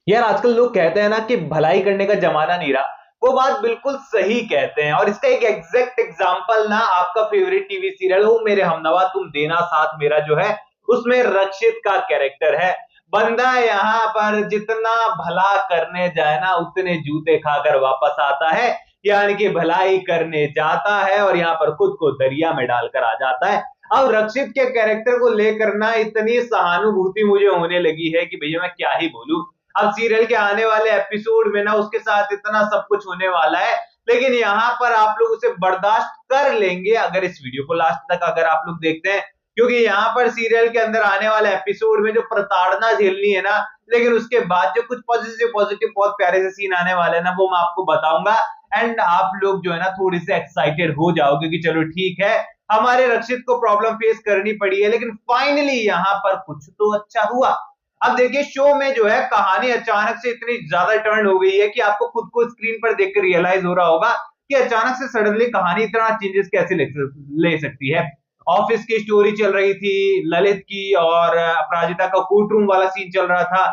यार आजकल लोग कहते हैं ना कि भलाई करने का जमाना नहीं रहा। वो बात बिल्कुल सही कहते हैं और इसका एक एग्जैक्ट एग्जांपल ना आपका फेवरेट टीवी सीरियल हो मेरे हमनवा तुम देना साथ मेरा जो है उसमें रक्षित का कैरेक्टर है। बंदा यहाँ पर जितना भला करने जाए ना उतने जूते खाकर वापस आता है। यानी कि भलाई करने जाता है और यहाँ पर खुद को दरिया में डालकर आ जाता है। अब रक्षित के कैरेक्टर को लेकर ना इतनी सहानुभूति मुझे होने लगी है कि भैया मैं क्या ही बोलूं। अब सीरियल के आने वाले एपिसोड में ना उसके साथ इतना सब कुछ होने वाला है, लेकिन यहाँ पर आप लोग उसे बर्दाश्त कर लेंगे अगर इस वीडियो को लास्ट तक अगर आप लोग देखते हैं, क्योंकि यहाँ पर सीरियल के अंदर आने वाले एपिसोड में जो प्रताड़ना झेलनी है ना, लेकिन उसके बाद जो कुछ पॉजिटिव पॉजिटिव बहुत प्यारे से सीन आने वाले हैं ना वो मैं आपको बताऊंगा। एंड आप लोग जो है ना थोड़ी से एक्साइटेड हो जाओगे कि चलो ठीक है हमारे रक्षित को प्रॉब्लम फेस करनी पड़ी है लेकिन फाइनली यहाँ पर कुछ तो अच्छा हुआ। अब देखिए शो में जो है कहानी अचानक से इतनी ज्यादा टर्न हो गई है कि आपको खुद को स्क्रीन पर देखकर रियलाइज हो रहा होगा कि अचानक से सडनली कहानी इतना चेंजेस कैसे ले सकती है। ऑफिस की स्टोरी चल रही थी ललित की और अपराजिता का कोर्ट रूम वाला सीन चल रहा था,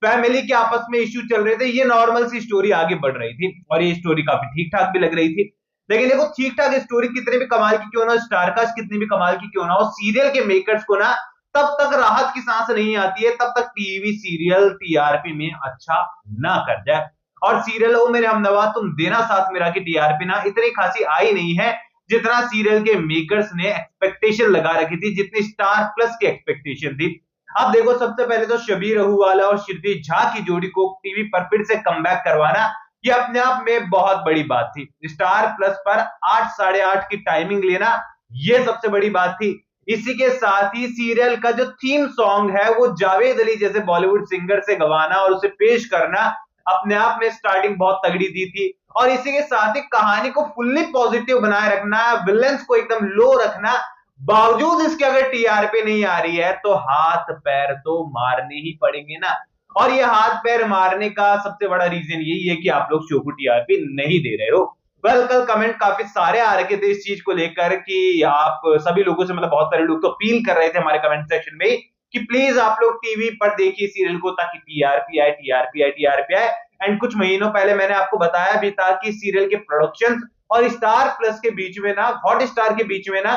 फैमिली के आपस में इश्यू चल रहे थे, ये नॉर्मल सी स्टोरी आगे बढ़ रही थी और ये स्टोरी काफी ठीक ठाक भी लग रही थी। लेकिन देखो ठीक ठाक स्टोरी कितने भी कमाल की क्यों ना, स्टारकास्ट कितनी भी कमाल की क्यों ना हो, सीरियल के मेकर्स को ना तब तक राहत की सांस नहीं आती है तब तक टीवी सीरियल टीआरपी में अच्छा ना कर जाए। और सीरियल ओ मेरे हमनवा तुम देना साथ मेरा की टीआरपी ना इतनी खासी आई नहीं है जितना सीरियल के मेकर्स ने एक्सपेक्टेशन लगा रखी थी, जितनी स्टार प्लस की एक्सपेक्टेशन थी। अब देखो सबसे पहले तो शबीर अहूवाला और क्षितिज झा की जोड़ी को टीवी पर फिर से कमबैक करवाना ये अपने आप में बहुत बड़ी बात थी। स्टार प्लस पर 8 साढ़े 8 की टाइमिंग लेना ये सबसे बड़ी बात थी। इसी के साथ ही सीरियल का जो थीम सॉन्ग है वो जावेद अली जैसे बॉलीवुड सिंगर से गवाना और उसे पेश करना अपने आप में स्टार्टिंग बहुत तगड़ी दी थी। और इसी के साथ ही कहानी को फुल्ली पॉजिटिव बनाए रखना, विलेंस को एकदम लो रखना, बावजूद इसके अगर टीआरपी नहीं आ रही है तो हाथ पैर तो मारने ही पड़ेंगे ना। और ये हाथ पैर मारने का सबसे बड़ा रीजन यही है कि आप लोग शो को टीआरपी नहीं दे रहे हो। कल कमेंट काफी सारे आ रखे थे इस चीज को लेकर कि आप सभी लोगों से मतलब बहुत सारे लोग तो अपील कर रहे थे हमारे कमेंट सेक्शन में कि प्लीज आप लोग टीवी पर देखिए सीरियल को ताकि टीआरपी आए टीआरपी आए टीआरपी आए। एंड कुछ महीनों पहले मैंने आपको बताया भी था कि सीरियल के प्रोडक्शन और स्टार प्लस के बीच में ना, हॉट स्टार के बीच में ना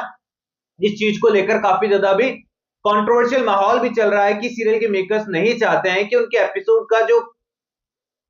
इस चीज को लेकर काफी ज्यादा भी कंट्रोवर्शियल माहौल भी चल रहा है कि सीरियल के मेकर्स नहीं चाहते हैं कि उनके एपिसोड का जो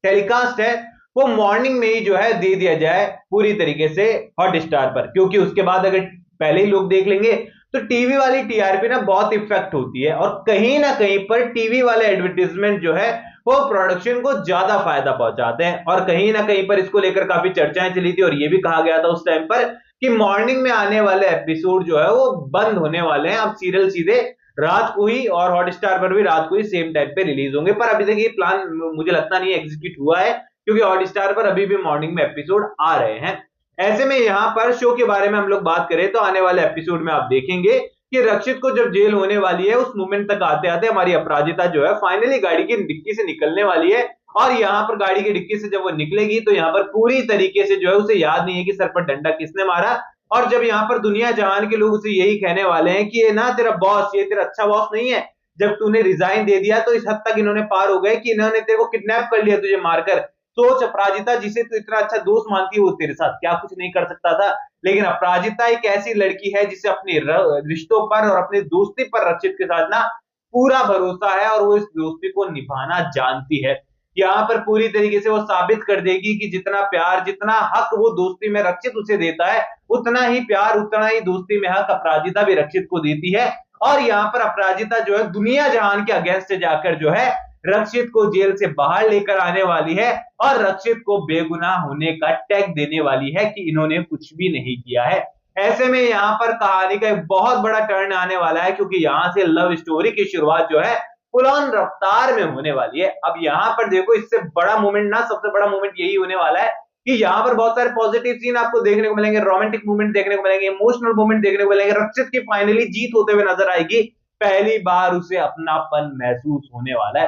टेलीकास्ट है वो मॉर्निंग में ही जो है दे दिया जाए पूरी तरीके से हॉट स्टार पर, क्योंकि उसके बाद अगर पहले ही लोग देख लेंगे तो टीवी वाली टीआरपी ना बहुत इफेक्ट होती है और कहीं ना कहीं पर टीवी वाले एडवर्टीजमेंट जो है वो प्रोडक्शन को ज्यादा फायदा पहुंचाते हैं। और कहीं ना कहीं पर इसको लेकर काफी चर्चाएं चली थी और ये भी कहा गया था उस टाइम पर कि मॉर्निंग में आने वाले एपिसोड जो है वो बंद होने वाले हैं, अब सीरियल सीधे रात को ही और हॉटस्टार पर भी रात को ही सेम टाइम पे रिलीज होंगे। पर अभी तक ये प्लान मुझे लगता नहीं एग्जीक्यूट हुआ है क्योंकि हॉटस्टार पर अभी भी मॉर्निंग में एपिसोड आ रहे हैं। ऐसे में यहाँ पर शो के बारे में हम लोग बात करें तो आने वाले एपिसोड में आप देखेंगे कि रक्षित को जब जेल होने वाली है उस मोमेंट तक आते आते हमारी अपराजिता जो है फाइनली गाड़ी की डिक्की से निकलने वाली है। और यहाँ पर गाड़ी की डिक्की से जब वो निकलेगी तो यहाँ पर पूरी तरीके से जो है उसे याद नहीं है कि सर पर डंडा किसने मारा। और जब यहाँ पर दुनिया जहान के लोग उसे यही कहने वाले हैं कि ये ना तेरा बॉस, ये तेरा अच्छा बॉस नहीं है, जब तूने रिजाइन दे दिया तो इस हद तक इन्होंने पार हो गए कि इन्होंने तेरे को किडनैप कर लिया तुझे मारकर। सोच अपराजिता जिसे तू इतना अच्छा दोस्त मानती है वो तेरे साथ क्या कुछ नहीं कर सकता था। लेकिन अपराजिता एक ऐसी लड़की है जिसे अपने रिश्तों पर और अपनी दोस्ती पर रक्षित के साथ ना पूरा भरोसा है और वो इस दोस्ती को निभाना जानती है। यहाँ पर पूरी तरीके से वो साबित कर देगी कि जितना प्यार जितना हक वो दोस्ती में रक्षित उसे देता है उतना ही प्यार उतना ही दोस्ती में हक अपराजिता भी रक्षित को देती है। और यहाँ पर अपराजिता जो है दुनिया जहान के अगेंस्ट जाकर जो है रक्षित को जेल से बाहर लेकर आने वाली है और रक्षित को बेगुनाह होने का टैग देने वाली है कि इन्होंने कुछ भी नहीं किया है। ऐसे में यहाँ पर कहानी का एक बहुत बड़ा टर्न आने वाला है क्योंकि यहाँ से लव स्टोरी की शुरुआत जो है फुल ऑन रफ्तार में होने वाली है। अब यहाँ पर देखो इससे बड़ा मोमेंट ना, सबसे बड़ा मोमेंट यही होने वाला है कि यहाँ पर बहुत सारे पॉजिटिव सीन आपको देखने को मिलेंगे, रोमांटिक मोमेंट देखने को मिलेंगे, इमोशनल मोमेंट देखने को मिलेंगे, रक्षित की फाइनली जीत होते हुए नजर आएगी, पहली बार उसे अपनापन महसूस होने वाला है।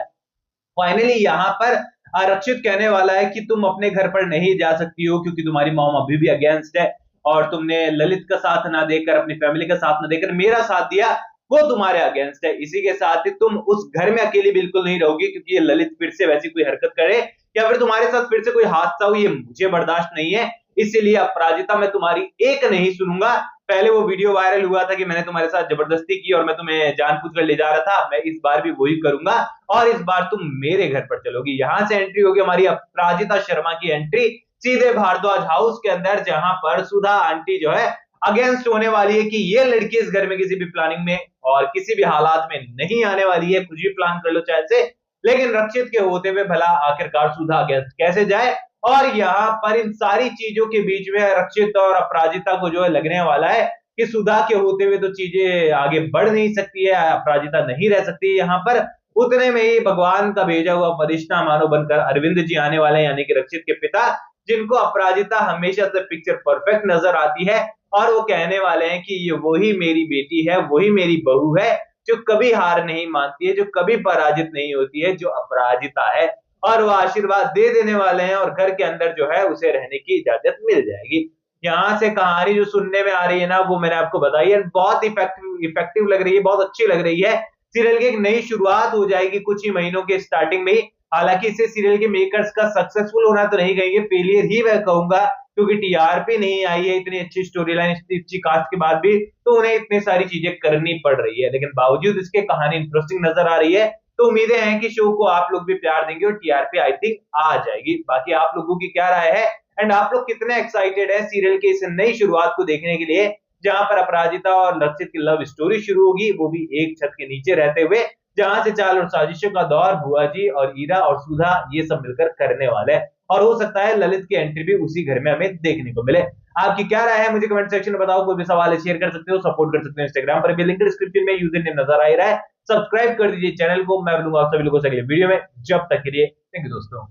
फाइनली यहाँ पर रक्षित कहने वाला है कि तुम अपने घर पर नहीं जा सकती हो क्योंकि तुम्हारी मॉम अभी भी अगेंस्ट है और तुमने ललित का साथ ना देकर अपनी फैमिली का साथ ना देकर मेरा साथ दिया, वो तुम्हारे अगेंस्ट है। इसी के साथ ही तुम उस घर में अकेली बिल्कुल नहीं रहोगी, क्योंकि ये ललित फिर से वैसी कोई हरकत करे या फिर तुम्हारे साथ फिर से कोई हादसा हो, ये मुझे बर्दाश्त नहीं है। इसीलिए अपराजिता मैं तुम्हारी एक नहीं सुनूंगा। पहले वो वीडियो वायरल हुआ था कि मैंने तुम्हारे साथ जबरदस्ती की और मैं तुम्हें जानबूझकर ले जा रहा था, मैं इस बार भी वही करूंगा और इस बार तुम मेरे घर पर चलोगी। यहां से एंट्री होगी हमारी अपराजिता शर्मा की एंट्री सीधे भारद्वाज हाउस के अंदर, जहां पर सुधा आंटी जो है अगेंस्ट होने वाली है कि ये लड़की इस घर में किसी भी प्लानिंग में और किसी भी हालात में नहीं आने वाली है। कुछ भी प्लान कर लो चाहे से, लेकिन रक्षित के होते हुए भला आखिरकार सुधा अगेंस्ट कैसे जाए। और यहाँ पर इन सारी चीजों के बीच में रक्षित और अपराजिता को जो है लगने वाला है कि सुधा के होते हुए तो चीजें आगे बढ़ नहीं सकती है, अपराजिता नहीं रह सकती है यहाँ पर। उतने में ही भगवान का भेजा हुआ फरिश्ता मानो बनकर अरविंद जी आने वाले हैं, यानी कि रक्षित के पिता, जिनको अपराजिता हमेशा से पिक्चर परफेक्ट नजर आती है। और वो कहने वाले हैं कि ये वही मेरी बेटी है, वही मेरी बहू है, जो कभी हार नहीं मानती है, जो कभी पराजित नहीं होती है, जो अपराजिता है। और वो आशीर्वाद दे देने वाले हैं और घर के अंदर जो है उसे रहने की इजाजत मिल जाएगी। यहाँ से कहानी जो सुनने में आ रही है ना, वो मैंने आपको बताई है, बहुत इफेक्टिव लग रही है, बहुत अच्छी लग रही है। सीरियल की एक नई शुरुआत हो जाएगी कुछ ही महीनों के स्टार्टिंग में ही। हालांकि इसे सीरियल के मेकर्स का सक्सेसफुल होना तो नहीं कहेंगे, फेलियर ही मैं कहूंगा, क्योंकि टीआरपी नहीं आई है इतनी अच्छी स्टोरी लाइन, इतनी अच्छी कास्ट के बाद भी, तो उन्हें इतनी सारी चीजें करनी पड़ रही है। लेकिन बावजूद इसके कहानी इंटरेस्टिंग नजर आ रही है, तो उम्मीदें हैं कि शो को आप लोग भी प्यार देंगे और टीआरपी आई थिंक आ जाएगी। बाकी आप लोगों की क्या राय है एंड आप लोग कितने एक्साइटेड है सीरियल के इस नई शुरुआत को देखने के लिए, जहां पर अपराजिता और लक्षित की लव स्टोरी शुरू होगी, वो भी एक छत के नीचे रहते हुए, जहां से चाल और साजिशों का दौर बुआ जी और ईरा और सुधा ये सब मिलकर करने वाले हैं। और हो सकता है ललित की एंट्री भी उसी घर में हमें देखने को मिले। आपकी क्या राय है मुझे कमेंट सेक्शन में बताओ। कोई भी सवाल है शेयर कर सकते हो, सपोर्ट कर सकते हो इंस्टाग्राम पर भी, लिंक डिस्क्रिप्शन में यूजर नेम नजर आ रहा है। सब्सक्राइब कर दीजिए चैनल को। मैं मिलूंगा आप सभी लोगों से अगले वीडियो में, जब तक के लिए थैंक यू दोस्तों।